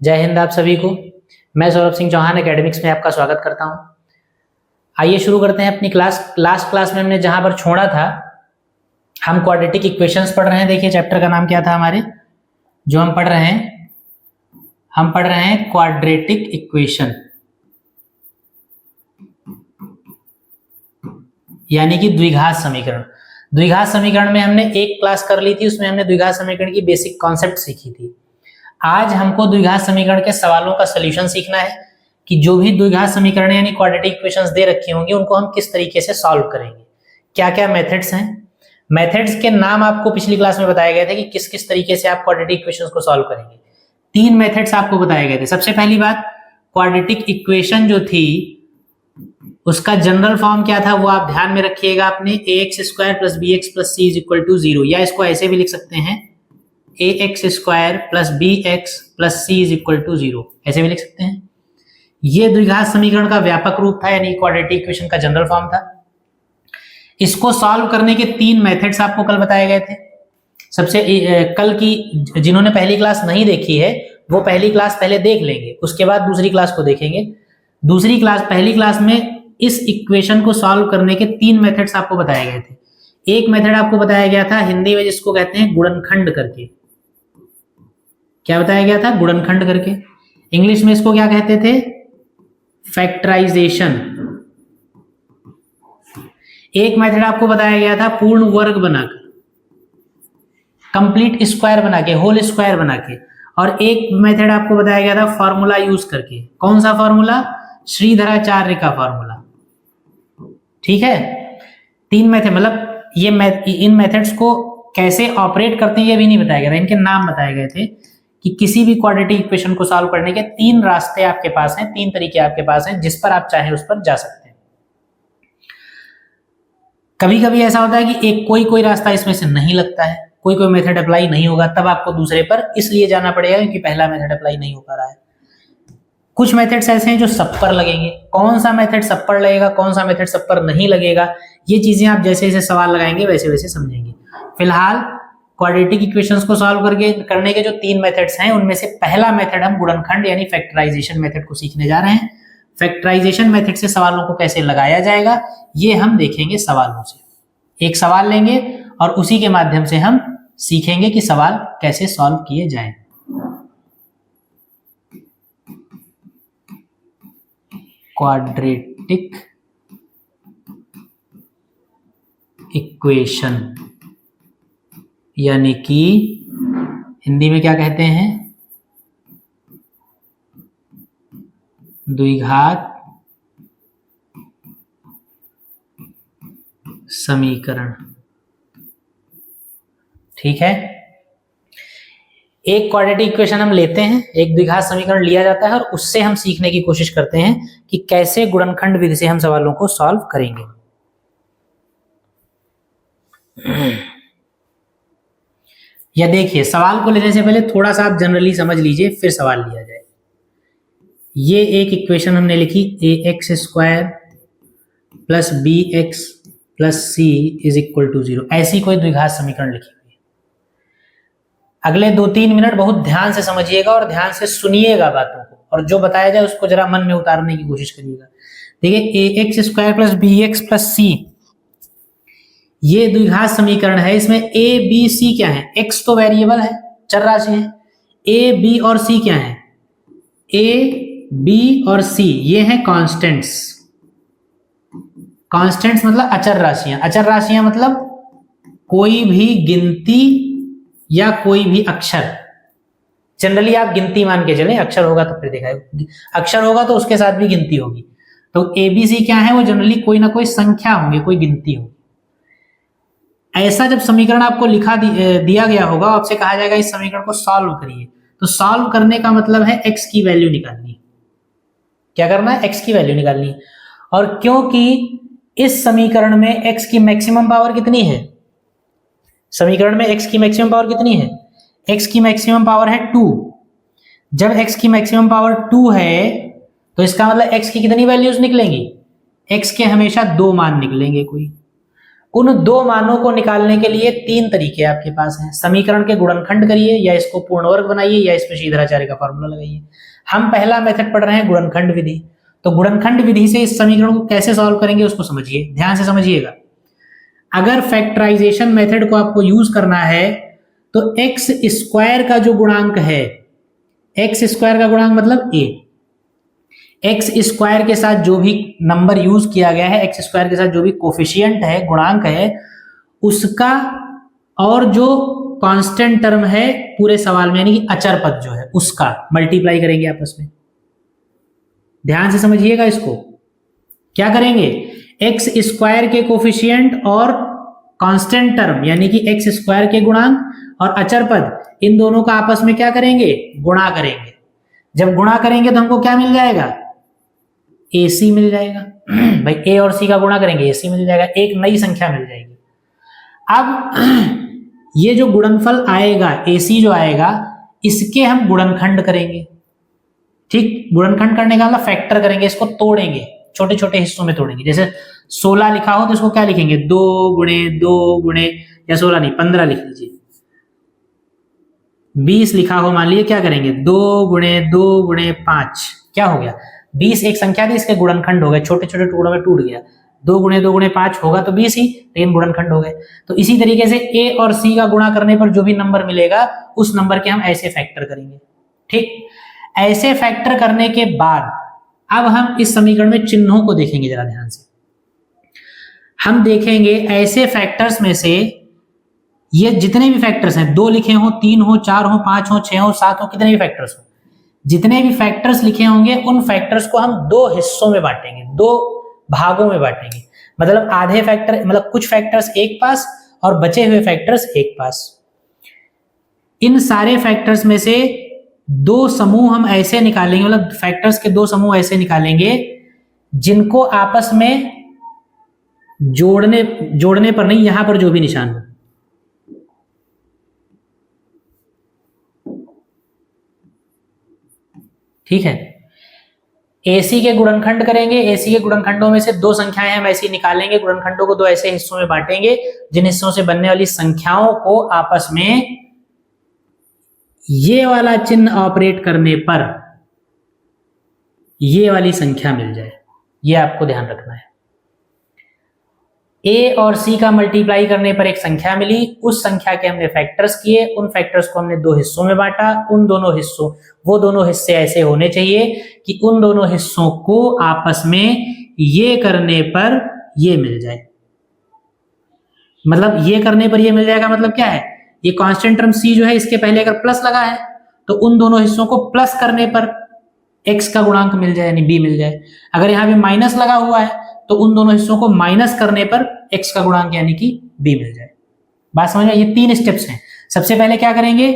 जय हिंद आप सभी को। मैं सौरभ सिंह चौहान एकेडमिक्स में आपका स्वागत करता हूं। आइए शुरू करते हैं अपनी क्लास। लास्ट क्लास में हमने जहां पर छोड़ा था, हम क्वाड्रेटिक इक्वेशंस पढ़ रहे हैं। देखिए चैप्टर का नाम क्या था हमारे, जो हम पढ़ रहे हैं क्वाड्रेटिक इक्वेशन, यानी कि द्विघात समीकरण। द्विघात समीकरण में हमने एक क्लास कर ली थी, उसमें हमने द्विघात समीकरण की बेसिक कॉन्सेप्ट सीखी थी। आज हमको द्विघात समीकरण के सवालों का सॉल्यूशन सीखना है कि जो भी द्विघात समीकरण यानी क्वाड्रेटिक इक्वेशंस दे रखी होंगी उनको हम किस तरीके से सॉल्व करेंगे, क्या क्या मेथड्स हैं। मेथड्स के नाम आपको पिछली क्लास में बताए गए थे कि किस किस तरीके से आप क्वाड्रेटिक इक्वेशंस को सॉल्व करेंगे। 3 मेथड्स आपको बताए गए थे। सबसे पहली बात, क्वाड्रेटिक इक्वेशन जो थी उसका जनरल फॉर्म क्या था वो आप ध्यान में रखिएगा अपने, ax square plus bx plus c is equal to 0, या इसको ऐसे भी लिख सकते हैं ax square plus bx plus c is equal to 0, ऐसे भी लिख सकते हैं। ये द्विघात समीकरण का व्यापक रूप था, यानी क्वाड्रेटिक इक्वेशन का जनरल फॉर्म था। इसको सॉल्व करने के 3 मेथड्स आपको कल बताए गए थे। सबसे कल की जिन्होंने पहली क्लास नहीं देखी है वो पहली क्लास पहले देख लेंगे, उसके बाद दूसरी क्लास को देखेंगे। पहली क्लास में इस इक्वेशन को सॉल्व करने के 3 मेथड्स आपको बताए गए थे। एक मेथड आपको बताया गया था हिंदी में जिसको कहते हैं गुणनखंड करके। क्या बताया गया था? गुणनखंड करके। इंग्लिश में इसको क्या कहते थे? फैक्टराइजेशन। एक मेथड आपको बताया गया था पूर्ण वर्ग बनाकर, कंप्लीट स्क्वायर बना के, होल स्क्वायर बना के। और एक मेथड आपको बताया गया था फॉर्मूला यूज करके। कौन सा फॉर्मूला? श्रीधराचार्य का फॉर्मूला। ठीक है, 3 मेथड, मतलब इन मेथड्स को कैसे ऑपरेट करते हैं ये भी नहीं बताया गया था, इनके नाम बताए गए थे कि किसी भी क्वाड्रेटिक इक्वेशन को सॉल्व करने के 3 रास्ते आपके पास हैं, 3 तरीके आपके पास हैं, जिस पर आप चाहें उस पर जा सकते हैं। कभी कभी ऐसा होता है कि कोई रास्ता इसमें से नहीं लगता है, कोई मेथड अप्लाई नहीं होगा, तब आपको दूसरे पर इसलिए जाना पड़ेगा क्योंकि पहला मेथड अप्लाई नहीं हो पा रहा है। कुछ मेथड्स ऐसे हैं जो सब पर लगेंगे। कौन सा मेथड सब पर लगेगा, कौन सा मेथड सब पर नहीं लगेगा, ये चीजें आप जैसे जैसे सवाल लगाएंगे वैसे वैसे समझेंगे। फिलहाल क्वाड्रेटिक इक्वेशंस को सॉल्व करने के जो 3 मेथड्स हैं उनमें से पहला मेथड हम गुणनखंड यानी फैक्टराइजेशन मेथड को सीखने जा रहे हैं। फैक्टराइजेशन मेथड से सवालों को कैसे लगाया जाएगा ये हम देखेंगे सवालों से। एक सवाल लेंगे और उसी के माध्यम से हम सीखेंगे कि सवाल कैसे सॉल्व किए जाएं। क्वाड्रेटिक इक्वेशन यानी कि हिंदी में क्या कहते हैं? द्विघात समीकरण। ठीक है, एक क्वाड्रेटिक इक्वेशन हम लेते हैं, एक द्विघात समीकरण लिया जाता है और उससे हम सीखने की कोशिश करते हैं कि कैसे गुणनखंड विधि से हम सवालों को सॉल्व करेंगे। या देखिए, सवाल को लेने से पहले थोड़ा सा आप जनरली समझ लीजिए फिर सवाल लिया जाए। ये एक इक्वेशन हमने लिखी, ax square plus bx plus c is equal to 0, ऐसी कोई द्विघात समीकरण लिखी। अगले 2-3 मिनट बहुत ध्यान से समझिएगा और ध्यान से सुनिएगा बातों को, और जो बताया जाए उसको जरा मन में उतारने की कोशिश करिएगा। देखिए, ax square plus bx plus c ये द्विघात समीकरण है। इसमें a b c क्या है? x तो वेरिएबल है, चर राशि है। a b और c क्या है? a b और c ये हैं कांस्टेंट्स। कांस्टेंट्स मतलब अचर राशियां। अचर राशियां मतलब कोई भी गिनती या कोई भी अक्षर। जनरली आप गिनती मान के चलें, अक्षर होगा तो फिर देखा, अक्षर होगा तो उसके साथ भी गिनती होगी। तो ABC क्या है? वो जनरली कोई ना कोई संख्या होंगे, कोई गिनती होगी। ऐसा जब समीकरण आपको दिया गया होगा, आपसे कहा जाएगा इस समीकरण को सॉल्व करिए, तो सॉल्व करने का मतलब है x की वैल्यू निकालनी। क्या करना है? x की वैल्यू निकालनी है। और क्योंकि इस समीकरण में x की मैक्सिमम पावर कितनी है? समीकरण में x की मैक्सिमम पावर कितनी है? x की मैक्सिमम पावर है 2। जब x की मैक्सिमम पावर 2 है तो इसका मतलब x की कितनी वैल्यूज निकलेंगी? x के हमेशा 2 मान निकलेंगे कोई। उन दो मानों को निकालने के लिए तीन तरीके आपके पास हैं। समीकरण के गुणनखंड करिए, या इसको पूर्ण वर्ग बनाइए, या इसमें श्रीधराचार्य का फॉर्मूला लगाइए। हम पहला मेथड पढ़ रहे हैं गुणनखंड विधि। तो गुणनखंड विधि से इस समीकरण को कैसे सॉल्व करेंगे उसको समझिए, ध्यान से समझिएगा। अगर फैक्टराइजेशन मेथड को आपको यूज करना है तो एक्स स्क्वायर का जो गुणांक है, एक्स स्क्वायर का गुणांक मतलब ए, एक्स स्क्वायर के साथ जो भी नंबर यूज किया गया है, एक्स स्क्वायर के साथ जो भी कोफिशिएंट है, गुणांक है, उसका और जो कांस्टेंट टर्म है पूरे सवाल में यानी कि अचर पद जो है उसका मल्टीप्लाई करेंगे आपस में। ध्यान से समझिएगा इसको। क्या करेंगे, एक्स स्क्वायर के कोफिशिएंट और कांस्टेंट टर्म यानी कि एक्स स्क्वायर के गुणांक और अचर पद, इन दोनों का आपस में क्या करेंगे, गुणा करेंगे। जब गुणा करेंगे तो हमको क्या मिल जाएगा, AC मिल जाएगा। भाई A और C का गुणा करेंगे AC मिल जाएगा, एक नई संख्या मिल जाएगी। अब ये जो गुणनफल आएगा AC जो आएगा, इसके हम गुणनखंड करेंगे। ठीक, गुणनखंड करने का मतलब फैक्टर करेंगे, इसको तोड़ेंगे, छोटे छोटे हिस्सों में तोड़ेंगे। जैसे 16 लिखा हो तो इसको क्या लिखेंगे, 2 गुणे, या 16 नहीं 15 लिख लीजिए। 20 लिखा हो मान लीजिए, क्या करेंगे, 2 गुणे 5, क्या हो गया, 20 एक संख्या थी, इसके गुणनखंड हो गए, छोटे छोटे टुकड़ों में टूट गया। 2 गुणे 5 होगा तो 20 ही, लेकिन गुणनखंड हो गए। तो इसी तरीके से A और C का गुणा करने पर जो भी नंबर मिलेगा उस नंबर के हम ऐसे फैक्टर करेंगे। ठीक, ऐसे फैक्टर करने के बाद अब हम इस समीकरण में चिन्हों को देखेंगे जरा ध्यान से। हम देखेंगे ऐसे फैक्टर्स में से ये जितने भी फैक्टर्स हैं, 2 लिखे हो, 3 हो, 4 हो, 5 हो, 6 हो, 7 हो, कितने भी फैक्टर्स हो, जितने भी फैक्टर्स लिखे होंगे उन फैक्टर्स को हम 2 हिस्सों में बांटेंगे, 2 भागों में बांटेंगे। मतलब आधे फैक्टर, मतलब कुछ फैक्टर्स एक पास और बचे हुए फैक्टर्स एक पास। इन सारे फैक्टर्स में से 2 समूह हम ऐसे निकालेंगे, मतलब फैक्टर्स के 2 समूह ऐसे निकालेंगे जिनको आपस में जोड़ने पर नहीं, यहां पर जो भी निशान हो, ठीक है। AC के गुणनखंड करेंगे, AC के गुणनखंडों में से 2 संख्याएं हम ऐसी निकालेंगे, गुणनखंडों को 2 ऐसे हिस्सों में बांटेंगे जिन हिस्सों से बनने वाली संख्याओं को आपस में ये वाला चिन्ह ऑपरेट करने पर ये वाली संख्या मिल जाए। ये आपको ध्यान रखना है। A और C का मल्टीप्लाई करने पर एक संख्या मिली, उस संख्या के हमने फैक्टर्स किए, उन फैक्टर्स को हमने 2 हिस्सों में बांटा। वो दोनों हिस्से ऐसे होने चाहिए कि उन दोनों हिस्सों को आपस में ये करने पर ये मिल जाए। मतलब ये करने पर ये मिल जाएगा मतलब क्या है, ये कांस्टेंट टर्म C जो है इसके पहले अगर प्लस लगा है तो उन दोनों हिस्सों को प्लस करने पर x का गुणांक मिल जाए यानी b मिल जाए। अगर यहाँ पे माइनस लगा हुआ है तो उन दोनों हिस्सों को माइनस करने पर x का गुणांक यानी कि b मिल जाए। बात समझ में? ये 3 स्टेप्स हैं। सबसे पहले क्या करेंगे,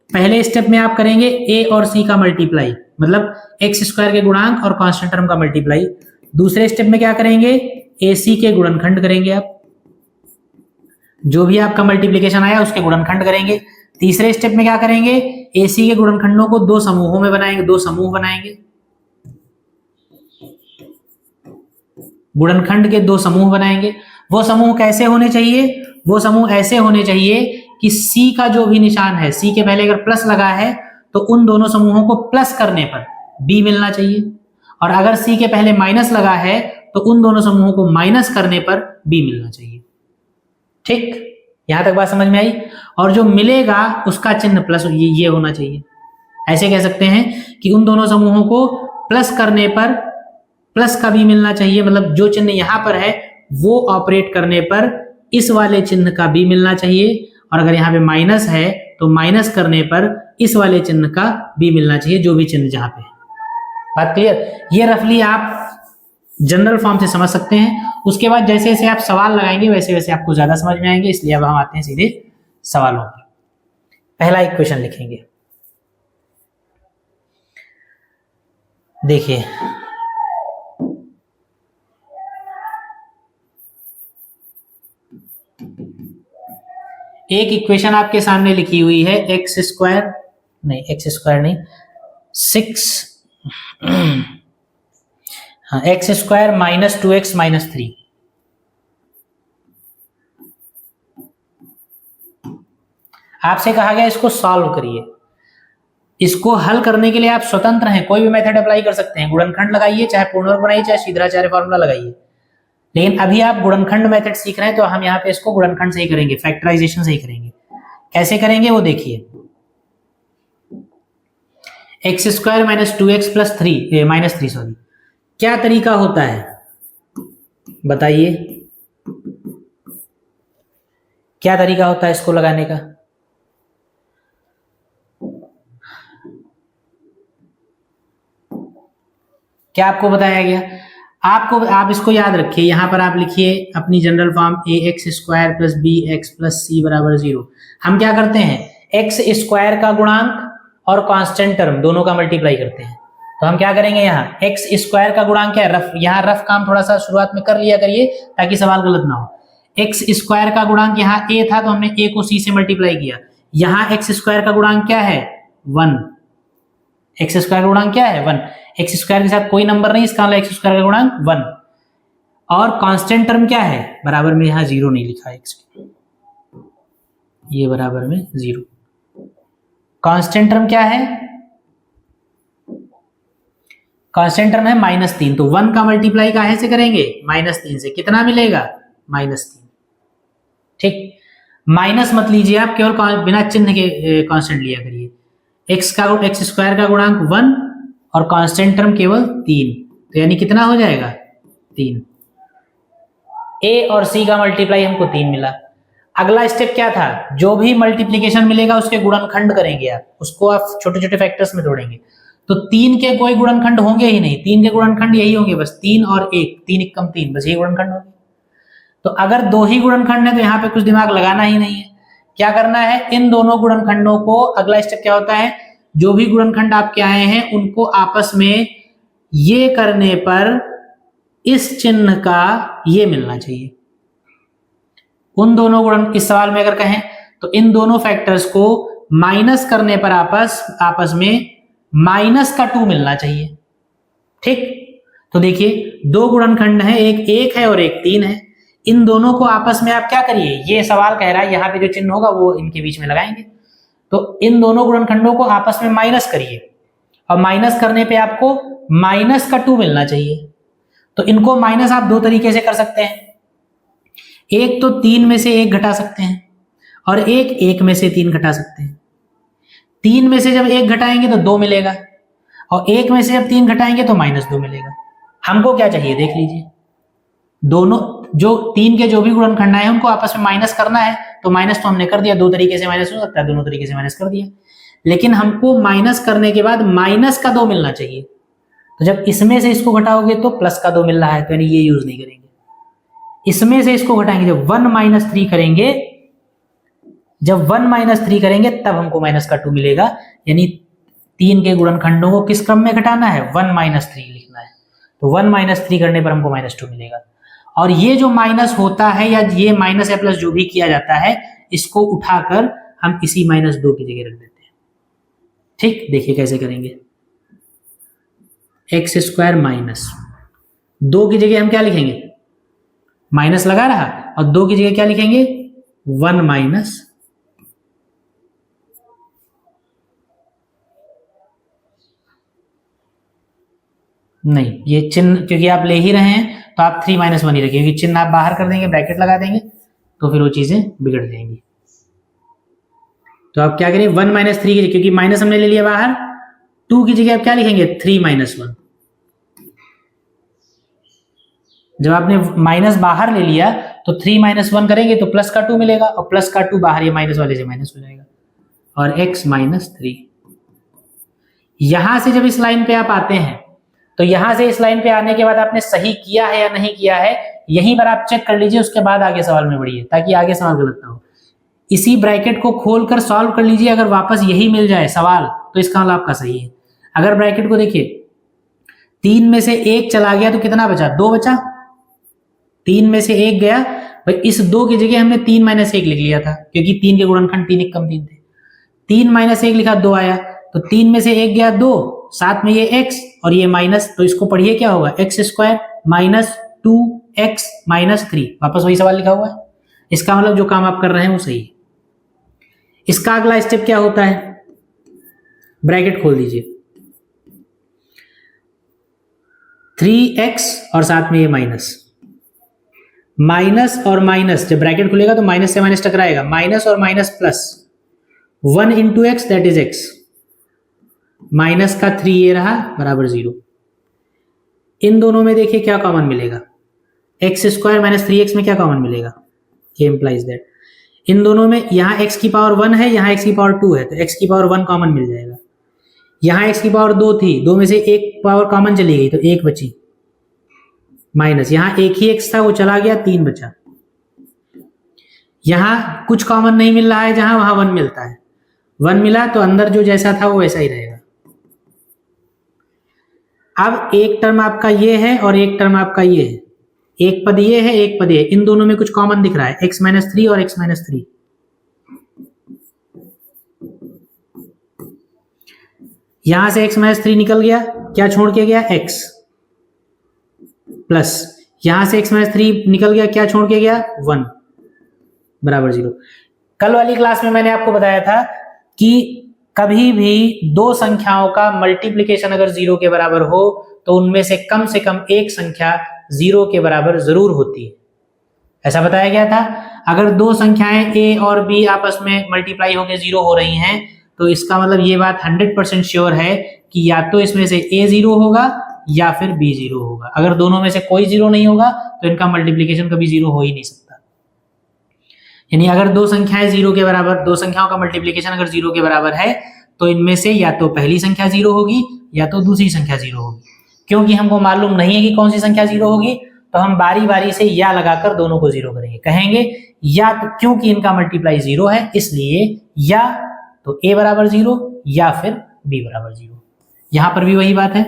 पहले स्टेप में आप करेंगे a और c का मल्टीप्लाई, मतलब x स्क्वायर के गुणांक और कांस्टेंट टर्म का मल्टीप्लाई। दूसरे स्टेप में क्या करेंगे, ac के गुणनखंड करेंगे, आप जो भी आपका मल्टीप्लिकेशन आया उसके गुणनखंड करेंगे। तीसरे स्टेप में क्या करेंगे, AC के गुणनखंडों को 2 समूहों में बनाएंगे, 2 समूह बनाएंगे, गुणनखंड के 2 समूह बनाएंगे। वो समूह कैसे होने चाहिए, वो समूह ऐसे होने चाहिए कि C का जो भी निशान है, C के पहले अगर प्लस लगा है तो उन दोनों समूहों को प्लस करने पर B मिलना चाहिए, और अगर C के पहले माइनस लगा है तो उन दोनों समूहों को माइनस करने पर B मिलना चाहिए। ठीक, यहां तक बात समझ में आई। और जो मिलेगा उसका चिन्ह प्लस ये होना चाहिए। ऐसे कह सकते हैं कि उन दोनों समूहों को प्लस करने पर प्लस का भी मिलना चाहिए, मतलब जो चिन्ह यहां पर है वो ऑपरेट करने पर इस वाले चिन्ह का भी मिलना चाहिए, और अगर यहाँ पे माइनस है तो माइनस करने पर इस वाले चिन्ह का भी मिलना चाहिए, जो भी चिन्ह जहां पे है। बात क्लियर? ये रफली आप जनरल फॉर्म से समझ सकते हैं। उसके बाद जैसे जैसे आप सवाल लगाएंगे वैसे वैसे आपको ज्यादा समझ में आएंगे, इसलिए अब हम आते हैं सीधे सवालों पर। पहला इक्वेशन लिखेंगे, देखिए एक इक्वेशन आपके सामने लिखी हुई है, एक्स स्क्वायर नहीं 6 हाँ, x square minus 2x minus 3। आपसे कहा गया इसको सॉल्व करिए। इसको हल करने के लिए आप स्वतंत्र हैं, कोई भी मेथड अप्लाई कर सकते हैं, गुणनखंड लगाइए, चाहे पूर्णवर्ग बनाइए, चाहे सीधराचार्य फॉर्मूला लगाइए। लेकिन अभी आप गुणनखंड मेथड सीख रहे हैं तो हम यहाँ पे इसको गुणनखंड से ही करेंगे, फैक्टराइजेशन से ही करेंगे। कैसे करेंगे वो देखिए। X square minus 2x plus 3 minus 3 sorry, क्या तरीका होता है बताइए, क्या तरीका होता है इसको लगाने का? क्या आपको बताया गया? आप इसको याद रखिए, यहां पर आप लिखिए अपनी general form ax square plus b x plus c बराबर 0। हम क्या करते हैं, एक्स स्क्वायर का गुणांक और कांस्टेंट टर्म दोनों का मल्टीप्लाई करते हैं। तो हम क्या करेंगे, यहाँ एक्स स्क्वायर का गुणांक क्या है, यहाँ रफ काम थोड़ा सा शुरुआत में कर लिया करिए ताकि सवाल गलत ना हो। एक्स स्क्वायर का गुणांक यहाँ a था तो हमने a को c से मल्टीप्लाई किया। यहाँ एक्स स्क्वायर का गुणांक क्या है 1, एक्स स्क्वायर का गुणांक क्या है 1, एक्स स्क्वायर के साथ कोई नंबर नहीं, इसका मतलब एक्स स्क्वायर का गुणांक 1। और कांस्टेंट टर्म क्या है, बराबर में यहाँ 0 नहीं लिखा एक्स के, ये बराबर में 0। कांस्टेंट टर्म क्या है, कांस्टेंट टर्म है -3, तो 1 का मल्टीप्लाई काहे से करेंगे, -3 से, कितना मिलेगा -3। ठीक, माइनस मत लीजिए आप, केवल बिना चिन्ह के कांस्टेंट लिया करिए। एक्स स्क्वायर का गुणांक 1 और कांस्टेंट टर्म केवल 3, तो यानी कितना हो जाएगा 3। ए और सी का मल्टीप्लाई हमको 3 मिला। अगला स्टेप क्या था, जो भी मल्टीप्लीकेशन मिलेगा उसके गुणनखंड करेंगे आप, उसको आप छोटे छोटे फैक्टर्स में तोड़ेंगे। तो 3 के कोई गुणनखंड होंगे ही नहीं, 3 के गुणनखंड यही होंगे बस, 3 और 1, 3 एकम 3, बस यही गुणनखंड होंगे। तो अगर 2 ही गुणनखंड है तो यहाँ पे कुछ दिमाग लगाना ही नहीं है। क्या करना है, इन दोनों गुणनखंडों को, अगला स्टेप क्या होता है, जो भी गुणनखंड आपके आए हैं उनको आपस में ये करने पर इस चिन्ह का ये मिलना चाहिए। उन दोनों गुणन, इस सवाल में अगर कहें तो इन दोनों फैक्टर्स को माइनस करने पर आपस में -2 मिलना चाहिए। ठीक, तो देखिए 2 गुणनखंड है, एक 1 है और एक 3 है। इन दोनों को आपस में आप क्या करिए, ये सवाल कह रहा है यहाँ पे जो चिन्ह होगा वो इनके बीच में लगाएंगे। तो इन दोनों गुणनखंडों को आपस में माइनस करिए, और माइनस करने पे आपको -2 मिलना चाहिए। तो इनको माइनस आप 2 तरीके से कर सकते हैं। एक तो 3 में से 1 घटा सकते हैं, और एक 1 में से 3 घटा सकते हैं। 3 में से जब 1 घटाएंगे तो 2 मिलेगा, और 1 में से जब 3 घटाएंगे तो -2 मिलेगा। हमको क्या चाहिए देख लीजिए, दोनों जो 3 के जो भी गुणनखंड आए उनको आपस में माइनस करना है। तो माइनस तो हमने कर दिया, 2 तरीके से माइनस हो सकता है, दोनों तरीके से माइनस कर दिया। लेकिन हमको माइनस करने के बाद -2 मिलना चाहिए। तो जब इसमें से इसको घटाओगे तो +2 मिल रहा है, तो यानी ये यूज नहीं करेंगे। इसमें से इसको घटाएंगे, जब 1 - 3 करेंगे, जब 1 - 3 करेंगे तब हमको -2 मिलेगा। यानी 3 के गुणनखंडों को किस क्रम में घटाना है, 1 - 3 लिखना है। तो 1 - 3 करने पर हमको -2 मिलेगा। और ये जो माइनस होता है, या ये माइनस या प्लस जो भी किया जाता है, इसको उठाकर हम इसी -2 की जगह रख देते हैं। ठीक, देखिए कैसे करेंगे। एक्स स्क्वायर माइनस 2 की जगह हम क्या लिखेंगे, माइनस लगा रहा, और 2 की जगह क्या लिखेंगे 1 माइनस, नहीं ये चिन्ह क्योंकि आप ले ही रहे हैं तो आप 3 - 1 ही रखिए, क्योंकि चिन्ह आप बाहर कर देंगे, ब्रैकेट लगा देंगे तो फिर वो चीजें बिगड़ जाएंगी। तो आप क्या करें, 1 - 3 की जगह, क्योंकि माइनस हमने ले लिया बाहर, 2 की जगह आप क्या लिखेंगे 3 - 1। जब आपने माइनस बाहर ले लिया तो 3 - 1 करेंगे तो +2 मिलेगा, और +2 बाहर ये माइनस वाले से माइनस हो जाएगा, और x - 3। यहां से जब इस लाइन पे आप आते हैं तो यहां से इस लाइन पे आने के बाद आपने सही किया है या नहीं किया है, यहीं पर आप चेक कर लीजिए, उसके बाद आगे सवाल में बढ़िए, ताकि आगे सवाल गलत ना हो। इसी ब्रैकेट को खोलकर सॉल्व कर लीजिए, अगर वापस यही मिल जाए सवाल तो इसका मतलब आपका सही है। अगर ब्रैकेट को देखिए, 3 में से 1 चला गया तो कितना बचा, 2 बचा। 3 में से 1 गया, भाई इस 2 की जगह हमने 3 - 1 लिख लिया था, क्योंकि 3 के गुणनखंड 3 एकम 3 थे। 3 - 1 लिखा, 2 आया, तो 3 में से 1 गया 2, साथ में ये x और ये माइनस, तो इसको पढ़िए क्या होगा, x स्क्वायर -2x - 3, वापस वही सवाल लिखा हुआ है। इसका मतलब जो काम आप कर रहे हैं वो सही है। इसका अगला स्टेप क्या होता है, ब्रैकेट खोल दीजिए, 3x और साथ में ये माइनस और माइनस, जब ब्रैकेट खुलेगा तो माइनस से माइनस टकराएगा, माइनस और minus plus 1 into x that is x, minus का 3 ये रहा बराबर 0। इन दोनों में देखिए क्या कॉमन मिलेगा, एक्स स्क्वायर माइनस 3x में क्या कॉमन मिलेगा, ये इंप्लाइज दैट इन दोनों में यहाँ x की पावर 1 है, यहाँ x की पावर 2 है, तो x की पावर 1 कॉमन मिल जाएगा। यहाँ x की पावर 2 थी, 2 में से एक पावर कॉमन चली गई तो 1 बची, माइनस यहाँ एक ही x था वो चला गया, 3 बचा। यहाँ कुछ कॉमन नहीं मिल रहा है, जहां वहां 1 मिलता है, 1 मिला तो अंदर जो जैसा था वो वैसा ही रहेगा। अब एक टर्म आपका ये है और एक टर्म आपका ये है, एक पद ये है एक पद ये है, इन दोनों में कुछ कॉमन दिख रहा है, x माइनस 3 और x माइनस 3। यहां से x माइनस 3 निकल गया, क्या छोड़ के गया, x, प्लस यहां से x माइनस 3 निकल गया, क्या छोड़ के गया, 1 बराबर 0। कल वाली क्लास में मैंने आपको बताया था कि कभी भी दो संख्याओं का मल्टीप्लिकेशन अगर 0 के बराबर हो तो उनमें से कम एक संख्या 0 के बराबर जरूर होती है, ऐसा बताया गया था। अगर दो संख्याएं a और b आपस में मल्टीप्लाई होकर 0 हो रही हैं तो इसका मतलब ये बात 100% श्योर है कि या तो इसमें से a 0 होगा या फिर b 0 होगा। अगर दोनों में से कोई 0 नहीं होगा तो इनका मल्टीप्लिकेशन कभी 0 हो ही नहीं सकता। यानी अगर दो संख्याएं 0 के बराबर, दो संख्याओं का मल्टीप्लिकेशन अगर 0 के बराबर है तो इनमें से या तो पहली संख्या 0 होगी या तो दूसरी संख्या 0 होगी। क्योंकि हमको मालूम नहीं है कि कौन सी संख्या 0 होगी तो हम बारी बारी से या लगाकर दोनों को 0 करेंगे, कहेंगे या तो क्योंकि इनका मल्टीप्लाई 0 है इसलिए या तो a बराबर 0 या फिर b बराबर 0। यहां पर भी वही बात है,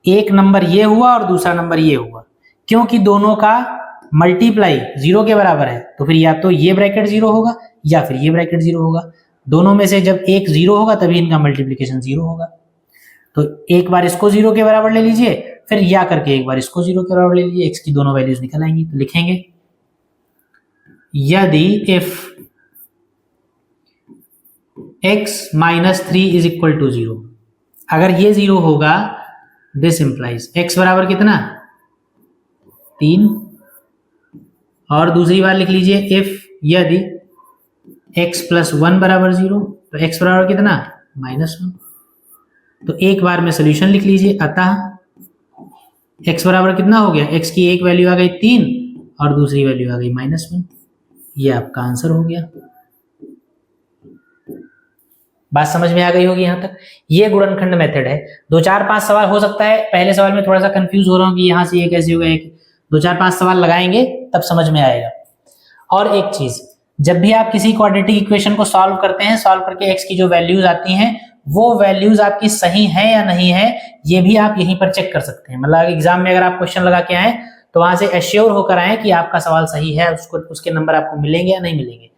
एक नंबर ये हुआ और दूसरा नंबर ये हुआ, क्योंकि दोनों का मल्टीप्लाई 0 के बराबर है तो फिर या तो ये ब्रैकेट 0 होगा या फिर ये ब्रैकेट 0 होगा। दोनों में से जब एक 0 होगा तभी इनका मल्टीप्लिकेशन 0 होगा। तो एक बार इसको 0 के बराबर ले लीजिए, फिर या करके एक बार इसको 0 के बराबर ले लीजिए, x की दोनों वैल्यूज निकल आएंगी। तो लिखेंगे यदि if x minus 3 is equal to 0, अगर ये 0 होगा दिस इंप्लाइज x बराबर कितना 3, और दूसरी बार लिख लीजिए इफ यदि x प्लस 1 बराबर 0 तो x बराबर कितना -1। तो एक बार में सोल्यूशन लिख लीजिए, अतः x बराबर कितना हो गया, x की एक वैल्यू आ गई 3 और दूसरी वैल्यू आ गई -1। ये आपका आंसर हो गया। बात समझ में आ गई होगी यहां तक। ये गुणनखंड मेथड है। 2 4 5 सवाल हो सकता है, पहले सवाल में थोड़ा सा कंफ्यूज हो रहा हूं कि यहां से ये कैसे होगा, एक 2 4 5 सवाल लगाएंगे तब समझ में आएगा। और एक चीज, जब भी आप किसी क्वाड्रेटिक इक्वेशन को सॉल्व करते हैं, सॉल्व करके x की जो वैल्यूज आती हैं वो वैल्यूज आपकी सही है या नहीं है, ये भी आप यहीं पर चेक कर सकते हैं। मतलब एग्जाम में अगर आप क्वेश्चन लगा के आए तो वहां से एश्योर होकर आए कि आपका सवाल सही है, उसके नंबर आपको मिलेंगे या नहीं मिलेंगे।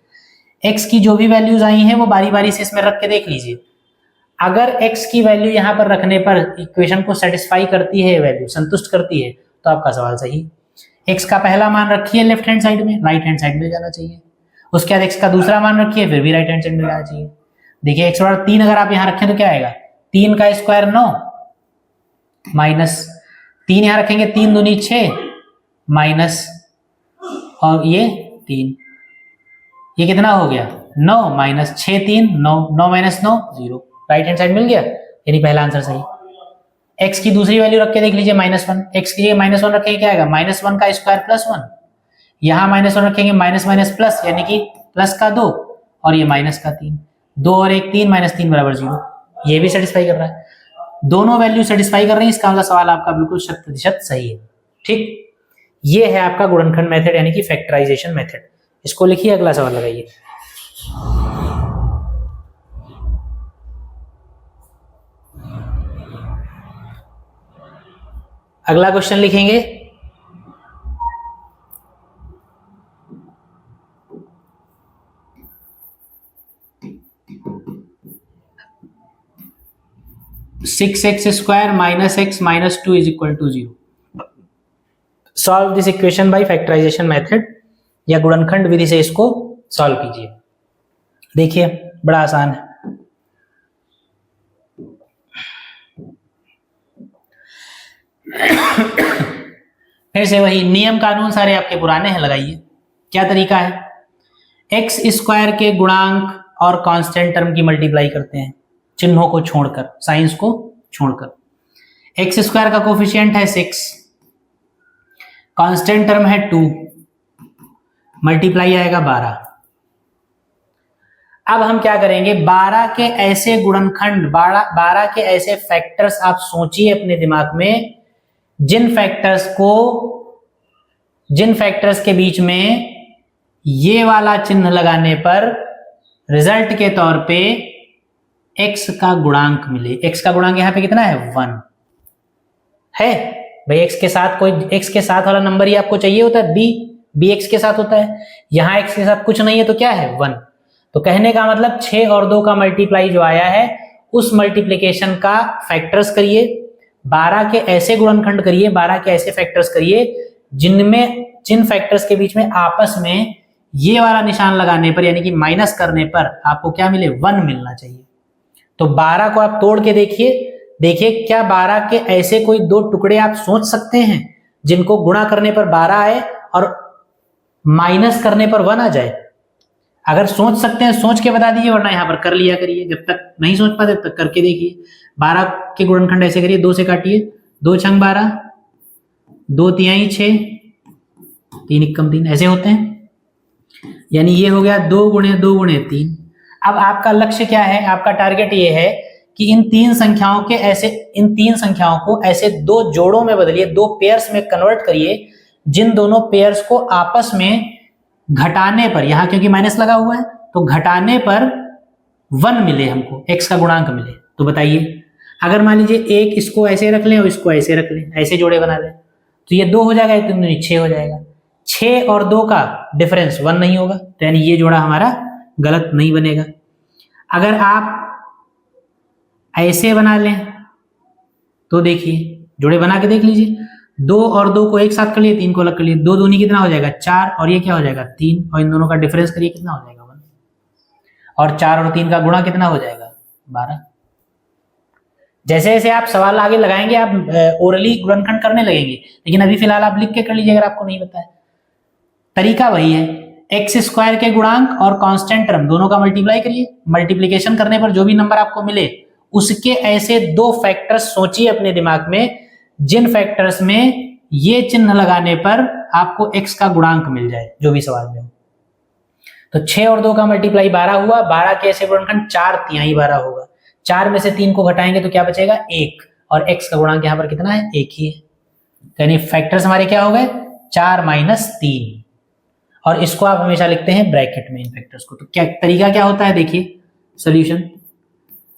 x की जो भी वैल्यूज आई हैं वो बारी बारी से इसमें रख के देख लीजिए। अगर x की वैल्यू यहाँ पर रखने पर इक्वेशन को सेटिस्फाई करती है, वैल्यू संतुष्ट करती है, तो आपका सवाल सही। x का पहला मान रखिए लेफ्ट हैंड साइड में, राइट हैंड साइड में जाना चाहिए। उसके बाद x का दूसरा मान रखिए, फिर भी राइट हैंड साइड में जाना चाहिए। देखिए x बराबर 3 अगर आप यहाँ रखें तो क्या आएगा, 3 का स्क्वायर 9 माइनस 3 यहाँ रखेंगे 3 दूनी 6 माइनस, और ये 3, ये कितना हो गया 9 minus 6 3 9, 9 minus 9 0, right hand side मिल गया, यानी पहला आंसर सही। x की दूसरी वैल्यू रख के देख लीजिए -1, x की जगह -1 रखेंगे क्या आएगा, -1 का स्क्वायर प्लस 1, यहाँ -1 रखेंगे माइनस माइनस प्लस यानी कि प्लस का 2 और ये माइनस का 3, 2 और 1 3 -3 बराबर 0। ये भी सेटिस्फाई कर रहा है, दोनों वैल्यू सेटिस्फाई कर रही है, इसका मतलब सवाल आपका बिल्कुल 100% सही है। ठीक, ये है आपका गुणनखंड मेथड यानी कि फैक्टराइजेशन मेथड। इसको लिखिए, अगला सवाल लगाइए। अगला क्वेश्चन लिखेंगे 6x square minus x minus 2 is equal to 0. Solve this equation by factorization method, या गुणनखंड विधि से इसको सॉल्व कीजिए। देखिए बड़ा आसान है। फिर से वही नियम कानून सारे आपके पुराने हैं, लगाइए। क्या तरीका है? एक्स स्क्वायर के गुणांक और कांस्टेंट टर्म की मल्टीप्लाई करते हैं, चिन्हों को छोड़कर, साइंस को छोड़कर। एक्स स्क्वायर का कोफिशिएंट है 6, कांस्टेंट टर्म है 2, मल्टीप्लाई आएगा 12। अब हम क्या करेंगे, 12 के ऐसे गुणनखंड, 12 के ऐसे फैक्टर्स आप सोचिए अपने दिमाग में, जिन फैक्टर्स के बीच में ये वाला चिन्ह लगाने पर रिजल्ट के तौर पे x का गुणांक मिले। x का गुणांक यहां पे कितना है? 1 है भाई। x के साथ वाला नंबर ही आपको चाहिए होता है, b x के साथ होता है। यहां x के साथ कुछ नहीं है तो क्या है? 1। तो कहने का मतलब 6 और 2 का मल्टीप्लाई जो आया है, उस मल्टीप्लिकेशन का फैक्टर्स करिए, 12 के ऐसे गुणनखंड करिए, 12 के ऐसे फैक्टर्स करिए जिन फैक्टर्स के बीच में आपस में ये वाला निशान लगाने पर, यानी कि माइनस करने पर आपको क्या मिले? 1 मिलना चाहिए। तो 12 को आप तोड़ के देखिए क्या 12 के ऐसे कोई 2 टुकड़े आप सोच सकते हैं जिनको गुणा करने पर 12 आए और माइनस करने पर 1 आ जाए? अगर सोच सकते हैं सोच के बता दीजिए, वरना यहां पर कर लिया करिए। जब तक नहीं सोच पाते तब तक करके देखिए। 12 के गुणनखंड ऐसे करिए, 2 से काटिए, 2 छंग 12, 2 तिहाई 6, 3 एकम 3, ऐसे होते हैं। यानी ये हो गया 2 गुणे 2 गुणे 3। अब आपका लक्ष्य क्या है? आपका टारगेट ये है कि इन तीन संख्याओं को ऐसे 2 जोड़ों में बदलिए, 2 पेयर्स में कन्वर्ट करिए, जिन दोनों पेयर्स को आपस में घटाने पर, यहां क्योंकि माइनस लगा हुआ है तो घटाने पर 1 मिले, हमको x का गुणांक मिले। तो बताइए, अगर मान लीजिए एक इसको ऐसे रख लें और इसको ऐसे रख लें, ऐसे जोड़े बना लें, तो ये 2 हो जाएगा, 6 हो जाएगा। 6 और 2 का डिफरेंस 1 नहीं होगा, तो यानी ये जोड़ा हमारा गलत नहीं बनेगा। अगर आप ऐसे बना लें तो देखिए, जोड़े बना के देख लीजिए, 2 और 2 को एक साथ कर लिए, 3 को अलग कर लिए, 2 दूनी कितना हो जाएगा? 4, और ये क्या हो जाएगा? 3, और इन दोनों का डिफरेंस करिए, कितना हो जाएगा? 1। और 4 और 3 का गुणा कितना हो जाएगा? 12। जैसे जैसे आप सवाल आगे लगाएंगे, आप ओरली गुणनखंड करने लगेंगे, लेकिन अभी फिलहाल आप लिख के कर लीजिए अगर आपको नहीं पता है। तरीका वही है, एक्स स्क्वायर के गुणांक और कांस्टेंट टर्म दोनों का मल्टीप्लाई करिए, मल्टीप्लिकेशन करने पर जो भी नंबर आपको मिले उसके ऐसे 2 फैक्टर्स सोचिए अपने दिमाग में, जिन फैक्टर्स में ये चिन्ह लगाने पर आपको x का गुणांक मिल जाए, जो भी सवाल में हो। तो 6 और 2 का मल्टीप्लाई 12 हुआ, 12 के ऐसे गुणनखंड 4 तिहाई 12 होगा, 4 में से 3 को घटाएंगे तो क्या बचेगा? 1, और x का गुणांक यहां पर कितना है? 1 ही है। यानी फैक्टर्स हमारे क्या हो गए? 4 - 3, और इसको आप हमेशा लिखते हैं ब्रैकेट में इन फैक्टर्स को। तो क्या तरीका क्या होता है? देखिए सॉल्यूशन,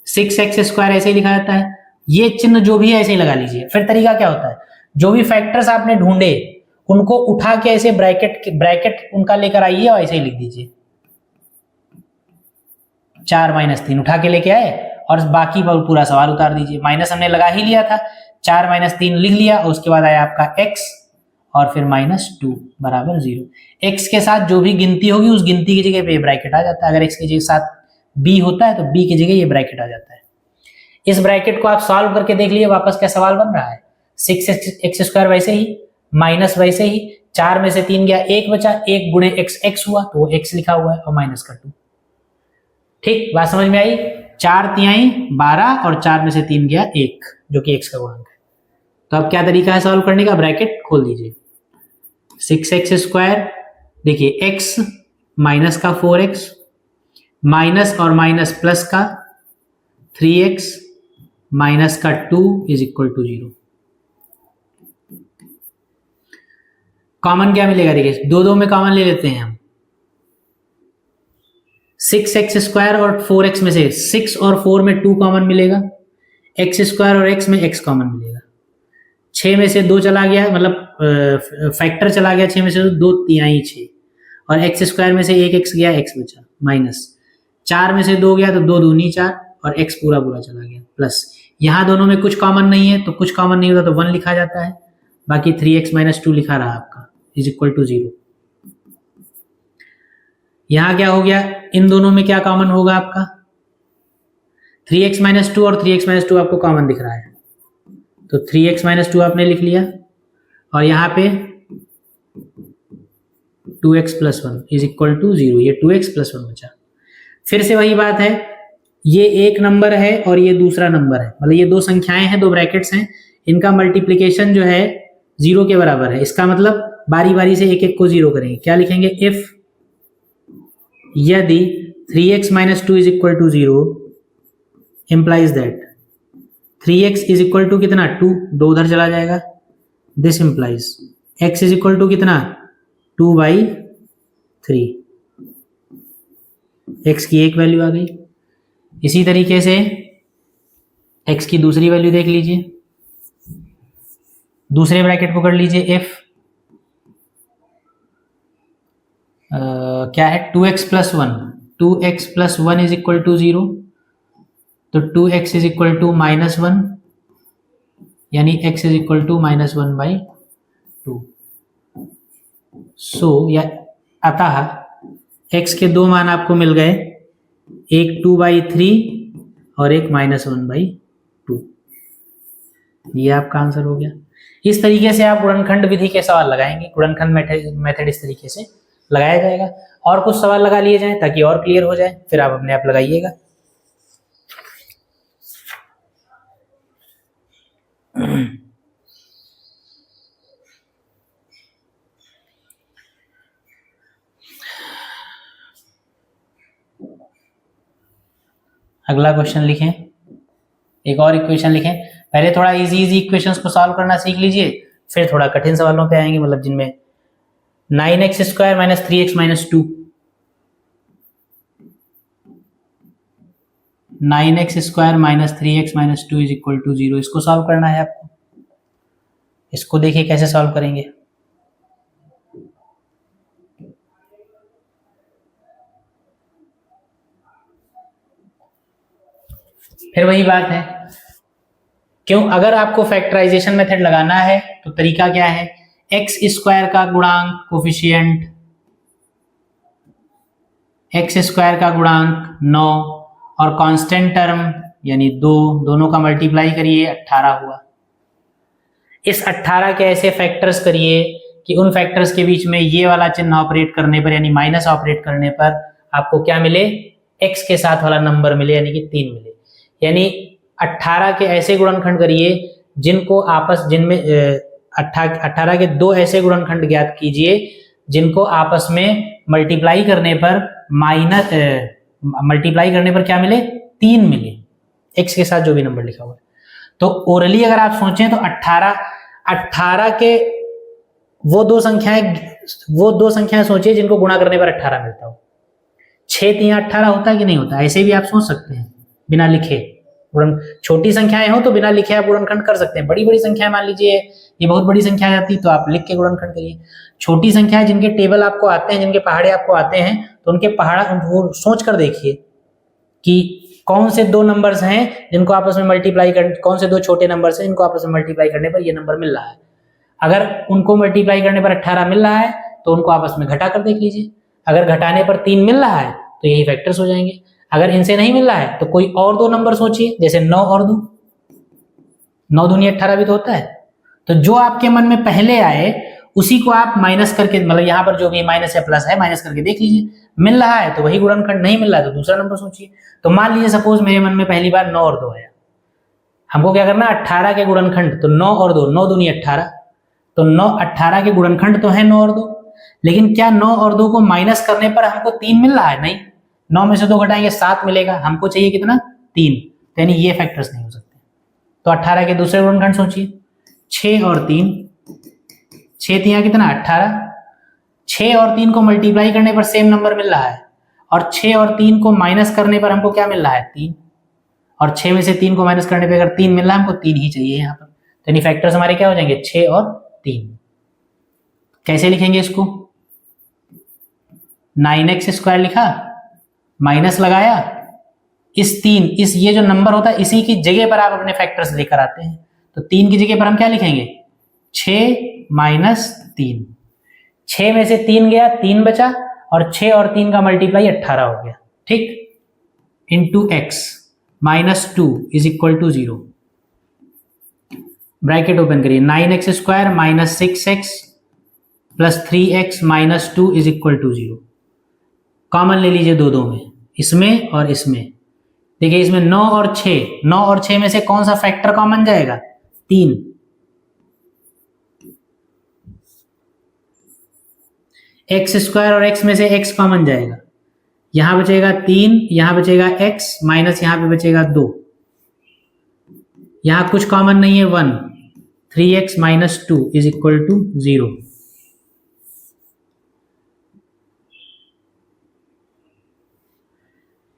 6x² ऐसे ही लिखा जाता है, ये चिन्ह जो भी है ऐसे ही लगा लीजिए। फिर तरीका क्या होता है, जो भी फैक्टर्स आपने ढूंढे उनको उठा के ऐसे ब्रैकेट उनका लेकर आइए और ऐसे ही लिख दीजिए। 4 - 3 उठा के लेके आए और बाकी पर पूरा सवाल उतार दीजिए। माइनस हमने लगा ही लिया था, 4 - 3 लिख लिया, और उसके बाद आया आपका x और फिर -2 बराबर 0। x के साथ जो भी गिनती होगी उस गिनती की जगह पे ब्रैकेट आ जाता है। अगर x के साथ b होता है तो b की जगह ये ब्रैकेट आ जाता है। इस ब्रैकेट को आप सॉल्व करके देख लीजिए वापस क्या सवाल बन रहा है। 6x² वैसे ही, माइनस वैसे ही, 4 में से 3 गया, 1 बचा, 1 गुणे x हुआ तो वो x लिखा हुआ है, और -2। ठीक, बात समझ में आई? 4 तिहाई 12 और 4 में से 3 गया 1, जो कि x का गुणांक है। तो अब क्या तरीका है सॉल्व करने का? ब्रैकेट खोल दीजिए, 6x², देखिए x माइनस का 4x, माइनस और माइनस प्लस का 3x, माइनस का 2 = 0। कॉमन क्या मिलेगा? देखिए 2 में कॉमन ले लेते हैं हम, 6x² और 4x में से 6 और 4 में 2 कॉमन मिलेगा, x² और x में x कॉमन मिलेगा, 6 में से 2 चला गया, मतलब फैक्टर चला गया, 6 में से 2 तिहाई 6, और x² में से 1x गया, x बचा, माइनस 4 में से 2 गया तो 2 दूनी 4, और x पूरा चला गया, प्लस यहां दोनों में कुछ कॉमन नहीं है, तो कुछ कॉमन नहीं होता तो 1 लिखा जाता है, बाकी 3x - 2 लिखा रहा आपका = 0। यहां क्या हो गया? इन दोनों में क्या कॉमन होगा आपका, 3x माइनस टू, और 3x माइनस टू आपको कॉमन दिख रहा है, तो 3x माइनस टू आपने लिख लिया, और यहाँ पे 2x plus one is equal to 0, ये 2x प्लस वन बचा। फिर से वही बात है, ये एक नंबर है और ये दूसरा नंबर है, मतलब ये दो संख्याएं हैं, दो ब्रैकेट्स हैं, इनका मल्टीप्लीकेशन जो है 0 के बराबर है। इसका मतलब बारी बारी से एक एक को 0 करेंगे। क्या लिखेंगे, इफ यदि 3x minus two is equal to 0 implies that 3x is equal to कितना, 2, 2 उधर चला जाएगा, this implies x is equal to कितना, 2/3, x की एक वैल्यू आ गई। इसी तरीके से x की दूसरी वैल्यू देख लीजिए, दूसरे ब्रैकेट को कर लीजिए, इफ क्या है, 2x plus one, 2x plus one is equal to 0, तो 2x इज इक्वल टू -1, यानी x is equal to -1/2। So या अतः x के दो मान आपको मिल गए, एक 2/3 और एक -1/2। ये आपका आंसर हो गया। इस तरीके से आप गुणनखंड विधि के सवाल लगाएंगे, गुणनखंड मेथड इस तरीके से लगाया जाएगा। और कुछ सवाल लगा लिए जाएं ताकि और क्लियर हो जाए, फिर आप अपने आप लगाइएगा। अगला क्वेश्चन लिखें, एक और इक्वेशन लिखें। पहले थोड़ा इजी इक्वेशंस को सॉल्व करना सीख लीजिए, फिर थोड़ा कठिन सवालों पे आएंगे, मतलब जिनमें 9x square minus 3x minus 2, 9x square minus 3x minus 2 is equal to 0, इसको सॉल्व करना है आपको। इसको देखिए कैसे सॉल्व करेंगे। फिर वही बात है, क्यों, अगर आपको फैक्टराइजेशन मेथड लगाना है तो तरीका क्या है, एक्स स्क्वायर का गुणांक कोफिशिएंट, एक्स स्क्वायर का गुणांक 9 और कांस्टेंट टर्म यानी 2, दोनों का मल्टीप्लाई करिए, 18 हुआ। इस 18 के ऐसे फैक्टर्स करिए कि उन फैक्टर्स के बीच में ये वाला चिन्ह ऑपरेट करने पर, यानी माइनस ऑपरेट करने पर आपको क्या मिले, एक्स के साथ वाला नंबर मिले, यानी कि 3 मिले। यानी 18 के ऐसे गुणनखंड करिए जिनको आपस, जिनमें 18 के दो ऐसे गुणनखंड ज्ञात कीजिए जिनको आपस में मल्टीप्लाई करने पर क्या मिले, 3 मिले, एक्स के साथ जो भी नंबर लिखा हुआ है। तो ओरली अगर आप सोचें तो 18 के वो दो संख्याएं सोचिए जिनको गुणा करने पर 18 मिलता हो। 6 3 18 होता है कि नहीं होता, ऐसे भी आप सोच सकते हैं बिना लिखे। छोटी संख्याएं हो तो बिना लिखे आप गुणनखंड कर सकते हैं। बड़ी बड़ी संख्याएं, मान लीजिए ये बहुत बड़ी संख्या आ जाती तो आप लिख के गुणनखंड करिए। छोटी संख्याएं जिनके टेबल आपको आते हैं, जिनके पहाड़े आपको आते हैं, तो उनके वो सोच कर देखिए कि कौन से दो नंबर्स हैं जिनको आपस में मल्टीप्लाई कर, कौन से दो छोटे नंबर्स हैं जिनको आपस में मल्टीप्लाई करने पर ये नंबर मिल रहा है। अगर उनको मल्टीप्लाई करने पर 18 मिल रहा है तो उनको आपस में घटा कर देख लीजिए। अगर घटाने पर 3 मिल रहा है तो यही फैक्टर्स हो जाएंगे। अगर इनसे नहीं मिल रहा है तो कोई और दो नंबर सोचिए, जैसे 9 और 2, 9 दूनी 18 भी तो होता है। तो जो आपके मन में पहले आए उसी को आप माइनस करके, मतलब यहाँ पर जो भी माइनस या प्लस है माइनस करके देख लीजिए। मिल रहा है तो वही गुणनखंड, नहीं मिल रहा है तो दूसरा नंबर सोचिए। तो मान लीजिए सपोज मेरे मन में पहली बार 9 और 2 आया, हमको क्या करना, 18 के गुणनखंड, तो 9 और 2, 9 दूनी 18, तो 9 18 के गुणनखंड तो है 9 और 2, लेकिन क्या 9 और 2 को माइनस करने पर हमको 3 मिल रहा है? नहीं, 9 में से 2 घटाएंगे 7 मिलेगा, हमको चाहिए कितना, 3, यानी ये फैक्टर्स नहीं हो सकते। तो 18 के दूसरे गुणनखंड सोचिए, 6 और 3, 6 3 कितना, 18, 6 और 3 को मल्टीप्लाई करने पर सेम नंबर मिल रहा है, और 6 और 3 को माइनस करने पर हमको क्या मिल रहा है, 3, और 6 में से 3 को माइनस करने पर अगर 3 मिल रहा है, हमको 3 ही चाहिए यहाँ पर। तो यानी फैक्टर्स हमारे क्या हो जाएंगे, 6 और 3। कैसे लिखेंगे इसको, 9x स्क्वायर लिखा, माइनस लगाया, इस 3, इस ये जो नंबर होता है इसी की जगह पर आप अपने फैक्टर्स लेकर आते हैं। तो 3 की जगह पर हम क्या लिखेंगे, 6 माइनस 3, 6 में से 3 गया, 3 बचा, और 6 और 3 का मल्टीप्लाई 18 हो गया। ठीक, into X minus 2 is equal to 0। Bracket open करिए, 9x² minus 6x plus 3x minus 2 is equal to 0। Common ले लीजिए दो में, इसमें और इसमें। देखिए इसमें 9 और 6 में से कौन सा फैक्टर कॉमन जाएगा? 3। x² और x में से x कॉमन जाएगा, यहां बचेगा 3, यहां बचेगा x माइनस यहां पे बचेगा 2। यहां कुछ कॉमन नहीं है, 1। 3x minus 2 is equal to 0।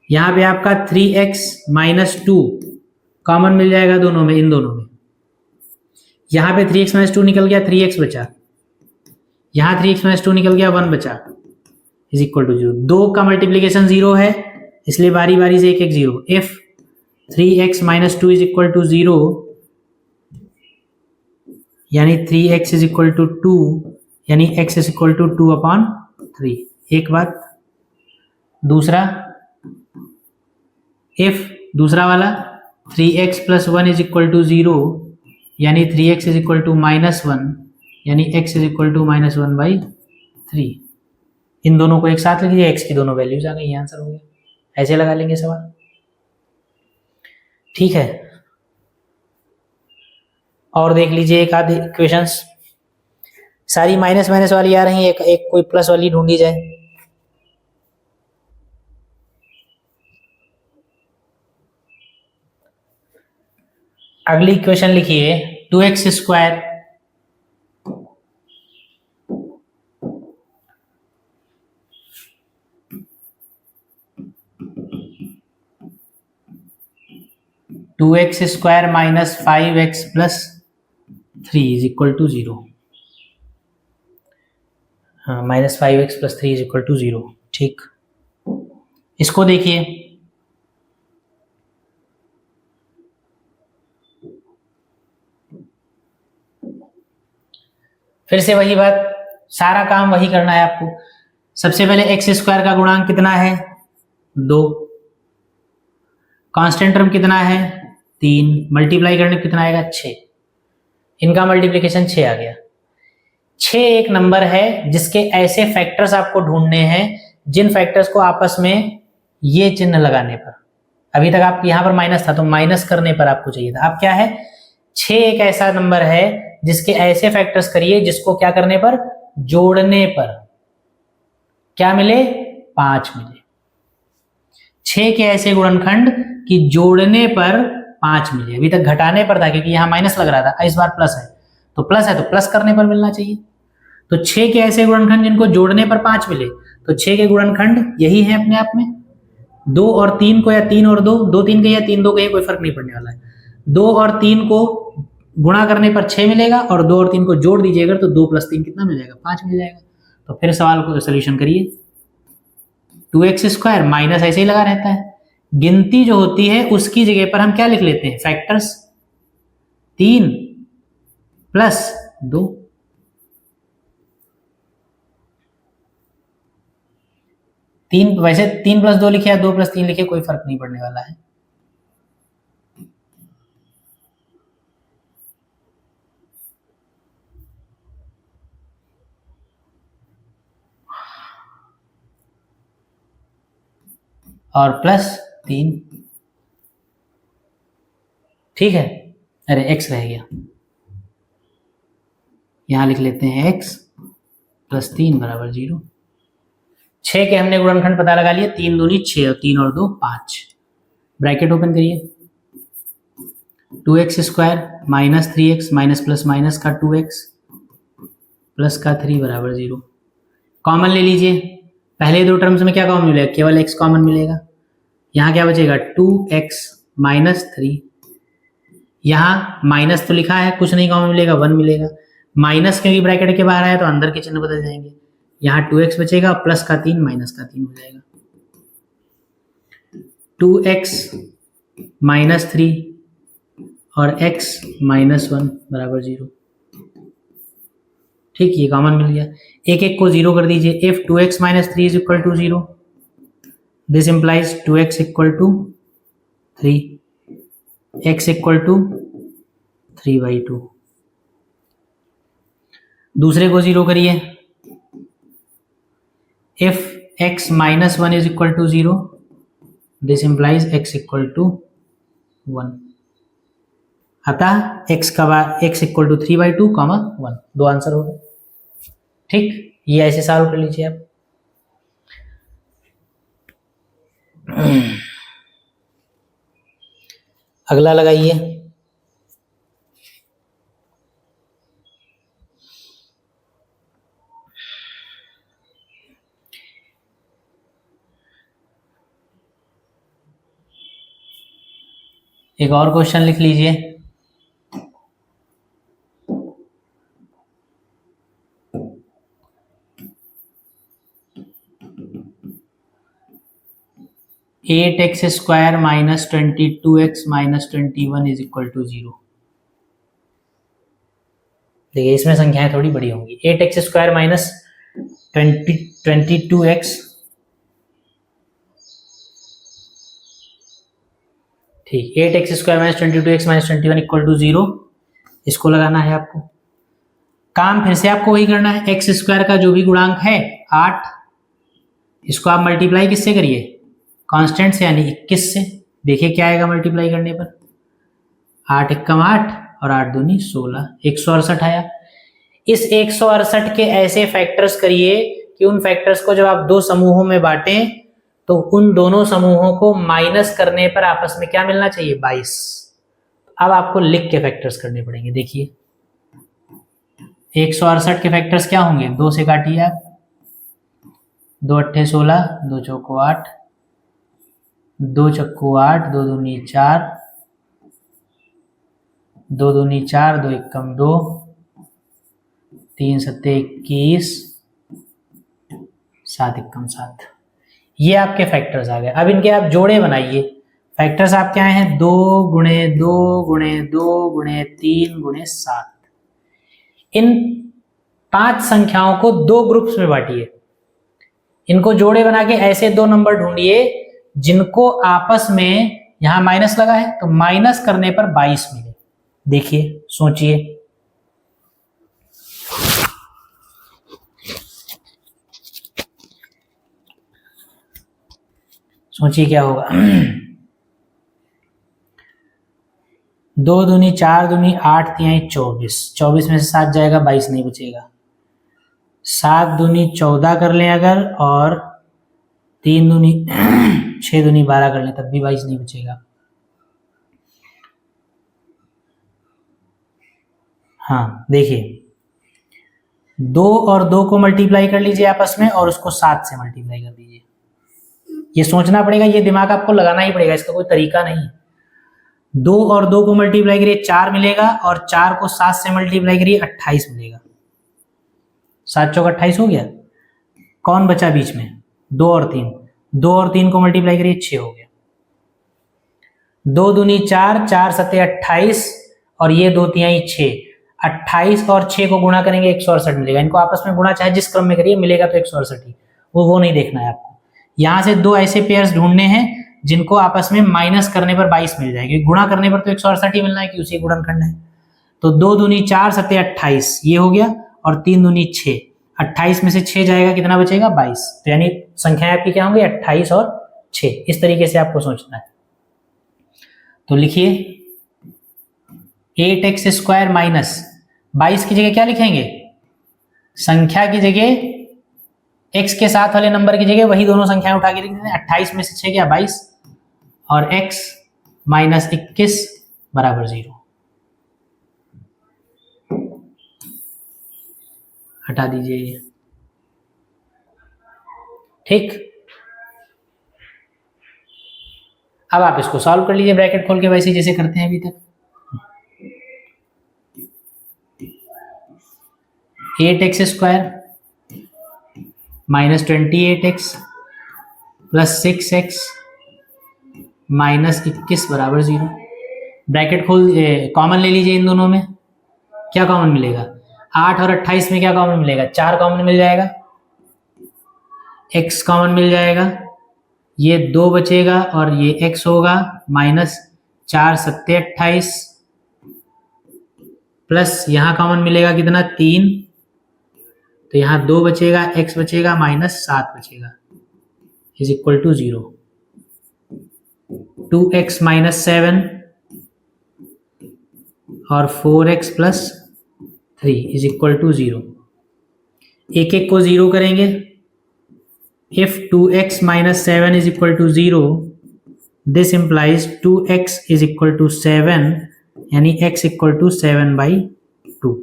यहां पे आपका 3x माइनस 2 कॉमन मिल जाएगा दोनों में, इन दोनों में। यहां पे 3x माइनस 2 निकल गया, 3x बचा। यहां 3x माइनस 2 निकल गया, 1 बचा, इज इक्वल टू 0। 2 का मल्टीप्लीकेशन 0 है, इसलिए बारी बारी से एक एक 0। If 3x minus 2 is equal to 0, यानी 3x इज इक्वल टू 2, यानी x इज इक्वल टू 2/3। एक बात। दूसरा, इफ दूसरा वाला 3x plus 1 is equal to 0, यानी 3x इज इक्वल टू -1, यानी x इज इक्वल टू -1/3। इन दोनों को एक साथ लिख लीजिए, x की दोनों वैल्यूज आ गई, ये आंसर हो गया। ऐसे लगा लेंगे सवाल, ठीक है। और देख लीजिए एक आध इक्वेशंस, सारी माइनस माइनस वाली आ रही है, एक कोई प्लस वाली ढूंढी जाए। अगली इक्वेशन लिखिए, 2x² minus 5x plus 3 is equal to 0। हाँ, minus 5x plus 3 is equal to 0, ठीक। इसको देखिए, फिर से वही बात, सारा काम वही करना है आपको। सबसे पहले x² का गुणांक कितना है? 2। कांस्टेंट टर्म कितना है? 3। मल्टीप्लाई करने कितना आएगा? 6। इनका मल्टीप्लिकेशन 6 आ गया। 6 एक नंबर है जिसके ऐसे फैक्टर्स आपको ढूंढने हैं जिन फैक्टर्स को आपस में ये चिन्ह लगाने पर, अभी तक आप यहां पर माइनस था तो माइनस करने पर आपको चाहिए था। अब क्या है? 6 एक ऐसा नंबर है जिसके ऐसे फैक्टर्स करिए जिसको क्या करने पर? जोड़ने पर क्या मिले? 5 मिले। 6 के ऐसे गुणनखंड कि जोड़ने पर 5 मिले। अभी तक घटाने पर था क्योंकि यहां माइनस लग रहा था, इस बार प्लस है तो प्लस करने पर मिलना चाहिए। तो 6 के ऐसे गुणनखंड जिनको जोड़ने पर 5 मिले, तो 6 के गुणनखंड यही है अपने आप में। 2 और 3 को, या 3 और 2, 2 3 के या 3 2 के, कोई फर्क नहीं पड़ने वाला है। 2 और 3 को गुणा करने पर 6 मिलेगा और 2 और 3 को जोड़ दीजिएगा तो 2 + 3 कितना मिल जाएगा? 5 मिल जाएगा। तो फिर सवाल को सोल्यूशन करिए। 2x² माइनस ऐसे ही लगा रहता है, गिनती जो होती है उसकी जगह पर हम क्या लिख लेते हैं? फैक्टर्स। 3 + 2। 3 वैसे 3 + 2 लिखे या 2 + 3 लिखे, कोई फर्क नहीं पड़ने वाला है। और +3, ठीक है। अरे x रह गया, यहां लिख लेते हैं x + 3 = 0। 6 के हमने गुणनखंड पता लगा लिए, 3 दूनी 6 और 3 और 2 5। ब्रैकेट ओपन करिए, 2x² minus 3x minus plus minus का 2x प्लस का 3 = 0। कॉमन ले लीजिए, पहले दो टर्म्स में क्या कॉमन मिलेगा? केवल x कॉमन मिलेगा। यहां क्या बचेगा? 2x minus 3। यहां माइनस तो लिखा है, कुछ नहीं कॉमन मिलेगा, 1 मिलेगा। माइनस क्योंकि ब्रैकेट के बाहर आया तो अंदर के चिन्ह बदल जाएंगे। यहाँ 2x बचेगा, प्लस का 3 माइनस का 3 हो जाएगा। 2x माइनस 3 और x माइनस 1 = 0। ठीक, ये कॉमन मिल गया। एक एक को 0 कर दीजिए। If 2x minus 3 is equal to 0, this implies 2x equal to 3, x equal to 3/2। दूसरे को जीरो करिए। If x minus 1 is equal to 0, this implies x equal to 1। अतः x इक्वल टू 3/2, 1। दो आंसर हो गए। ठीक, ये ऐसे सॉल्व कर लीजिए आप। अगला लगाइए। एक और क्वेश्चन लिख लीजिए। Eight X square minus 22x minus 21 is equal to 0। देखिए इसमें संख्याएं थोड़ी बड़ी होंगी। 8x स्क्वायर माइनस 22x, ठीक, 8x स्क्वायर minus 22x minus 21 equal to 0, इसको लगाना है आपको। काम फिर से आपको वही करना है। एक्स स्क्वायर का जो भी गुणांक है 8, इसको आप मल्टीप्लाई किससे करिए? कांस्टेंट से, यानी 21 से। देखिए क्या आएगा मल्टीप्लाई करने पर। 8 एकम 8 और 8 दूनी 16, 168 आया। इस 168 के ऐसे फैक्टर्स करिए कि उन फैक्टर्स को जब आप दो समूहों में बांटें तो उन दोनों समूहों को माइनस करने पर आपस में क्या मिलना चाहिए? 22। अब आपको लिख के फैक्टर्स करने पड़ेंगे। देखिए 168 के फैक्टर्स क्या होंगे? 2 से काटिए आप, 2 अट्ठे 16, 2 चौको 8, 2 चक्कू 8, 2 दूनी 4, 2 दूनी 4, 2 एकम 2, 3 सत्ते 21, 7 एकम 7। ये आपके फैक्टर्स आ गए। अब इनके आप जोड़े बनाइए। फैक्टर्स आपके आए हैं 2 गुणे 2 गुणे 2 गुणे 3 गुणे 7। इन 5 संख्याओं को 2 ग्रुप्स में बांटिए। इनको जोड़े बना के ऐसे 2 नंबर ढूंढिए जिनको आपस में, यहां माइनस लगा है तो माइनस करने पर 22 मिले। देखिए, सोचिए। सोचिए क्या होगा। 2 दूनी 4 दूनी 8 तिहाई 24, 24 में से 7 जाएगा, 22 नहीं बचेगा। 7 दूनी 14 कर लें अगर, और 3 दूनी 6 दूनी 12 कर लें, तब भी 22 नहीं बचेगा। हाँ देखिए, 2 और 2 को मल्टीप्लाई कर लीजिए आपस में और उसको 7 से मल्टीप्लाई कर दीजिए। ये सोचना पड़ेगा, ये दिमाग आपको लगाना ही पड़ेगा, इसका कोई तरीका नहीं। 2 और 2 को मल्टीप्लाई करिए 4 मिलेगा, और 4 को 7 से मल्टीप्लाई करिए 28 मिलेगा। 7 चौक 28 हो गया। कौन बचा बीच में? 2 और 3। 2 और 3 को मल्टीप्लाई करिए 6 हो गया। 2 दूनी 4, 4 सत्ते 28, और ये 2 तिहाई 6। 28 और 6 को गुणा करेंगे 168 मिलेगा। इनको आपस में गुणा चाहे जिस क्रम में करिए, मिलेगा तो 168 ही। वो नहीं देखना है आपको। यहां से 2 ऐसे पेयर्स ढूंढने हैं जिनको आपस में माइनस करने पर 22 मिल जाएगी। गुणा करने पर तो 168 ही मिलना है कि उसी गुणन करना है। तो 2 दूनी 4 सत्ते 28, ये हो गया, और 3 दूनी 6। 28 में से 6 जाएगा, कितना बचेगा? 22। तो यानी संख्याएं आपकी क्या होंगी? 28 और 6। इस तरीके से आपको सोचना है। तो लिखिए 8x स्क्वायर माइनस 22 की जगह क्या लिखेंगे? संख्या की जगह x के साथ वाले नंबर की जगह वही दोनों संख्याएं उठा के लिख देते हैं। 28 में से 6 क्या? 22, और x माइनस 21 बराबर 0। हटा दीजिए ये। ठीक, अब आप इसको सॉल्व कर लीजिए ब्रैकेट खोल के, वैसे जैसे करते हैं अभी तक। 8x स्क्वायर minus 28x plus 6x minus 21 बराबर 0। ब्रैकेट खोल, कॉमन ले लीजिए इन दोनों में। क्या कॉमन मिलेगा? 8 और 28 में क्या कॉमन मिलेगा? 4 कॉमन मिल जाएगा, x कॉमन मिल जाएगा, ये 2 बचेगा और ये x होगा, माइनस 4 सत्ते 28 प्लस यहाँ कॉमन मिलेगा कितना 3, तो यहाँ 2 बचेगा, x बचेगा माइनस 7 बचेगा is equal to 0। 2x minus 7 और 4x plus 3 is equal to 0। एक एक को 0 करेंगे। If 2x minus 7 is equal to 0, this implies 2x is equal to 7, यानी x इक्वल टू 7/2।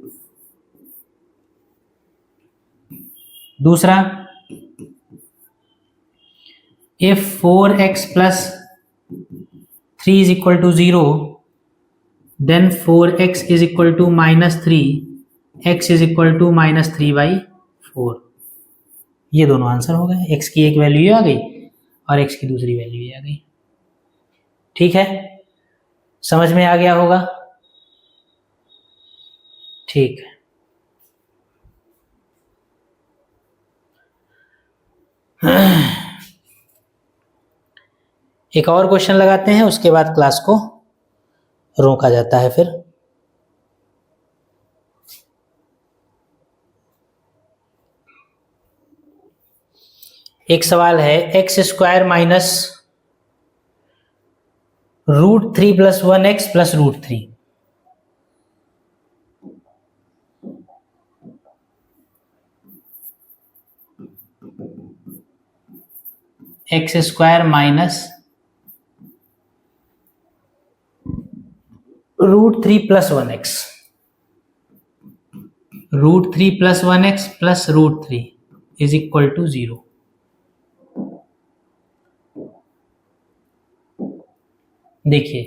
दूसरा, if 4x plus 3 is equal to 0, then 4x is equal to minus 3, x is equal to minus 3/4। ये दोनों answer हो गए। x की एक value आ गई और x की दूसरी वैल्यू आ गई। ठीक है, समझ में आ गया होगा? ठीक है। एक और क्वेश्चन लगाते हैं, उसके बाद क्लास को रोका जाता है। फिर एक सवाल है, x² minus √3 plus 1x plus √3। x² minus √3 plus 1x, √3 plus 1x plus √3 is equal to 0। देखिए,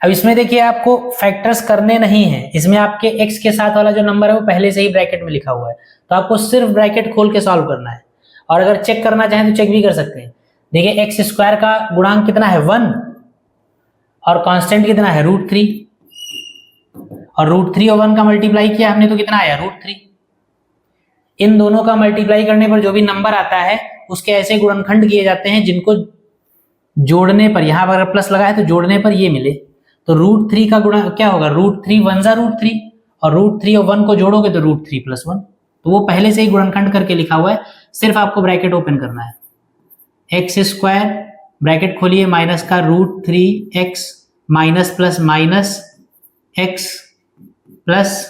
अब इसमें देखिए आपको फैक्टर्स करने नहीं है, इसमें आपके x के साथ वाला जो नंबर है वो पहले से ही ब्रैकेट में लिखा हुआ है, तो आपको सिर्फ ब्रैकेट खोल के सॉल्व करना है। और अगर चेक करना चाहें तो चेक भी कर सकते हैं। देखिए, x² का गुणांक कितना है 1 और कांस्टेंट कितना है √3, और √3 और 1 का मल्टीप्लाई किया हमने तो कितना आया √3। इन दोनों का मल्टीप्लाई करने पर जो भी नंबर आता है उसके ऐसे गुणनखंड किए जाते हैं जिनको जोड़ने पर, यहां पर अगर प्लस लगा है तो जोड़ने पर ये मिले। तो √3 का गुणा क्या होगा, √3 1 जा √3 और √3 और 1 को जोड़ोगे तो √3 प्लस 1। तो वो पहले से ही गुणनखंड करके लिखा हुआ है, सिर्फ आपको ब्रैकेट ओपन करना है। x² ब्रैकेट खोलिए माइनस का √3x minus plus minus x plus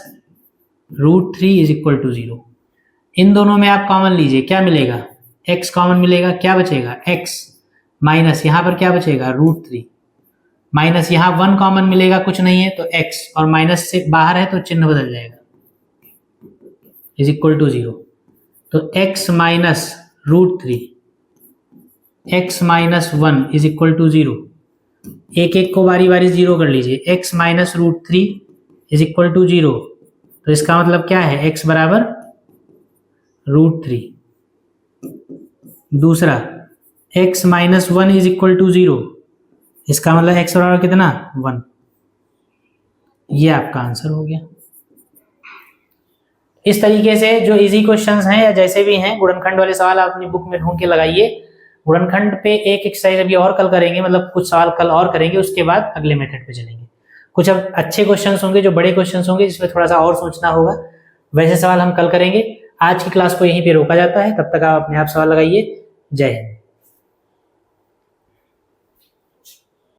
√3 is equal to 0। इन दोनों में आप कॉमन लीजिए, क्या मिलेगा, x कॉमन मिलेगा, क्या बचेगा x माइनस यहाँ पर क्या बचेगा √3 माइनस यहाँ 1 कॉमन मिलेगा, कुछ नहीं है तो x, और माइनस से बाहर है तो चिन्ह बदल जाएगा, इज इक्वल टू 0। तो x minus √3 x minus 1 is equal to 0। एक एक को बारी बारी 0 कर लीजिए। x minus √3 is equal to 0, तो इसका मतलब क्या है, x बराबर √3। दूसरा, x minus 1 is equal to 0, इसका मतलब x बराबर कितना 1। ये आपका आंसर हो गया। इस तरीके से जो इजी क्वेश्चंस हैं या जैसे भी हैं, गुणनखंड वाले सवाल आप अपनी बुक में ढूंढ के लगाइए। गुणनखंड पे एक एक्सरसाइज अभी और कल करेंगे, मतलब कुछ सवाल कल और करेंगे, उसके बाद अगले मेथड पे चलेंगे। कुछ अब अच्छे क्वेश्चंस होंगे, जो बड़े क्वेश्चंस होंगे जिसमें थोड़ा सा और सोचना होगा, वैसे सवाल हम कल करेंगे। आज की क्लास को यहीं पे रोका जाता है, तब तक आप अपने आप सवाल लगाइए। जय हिंद।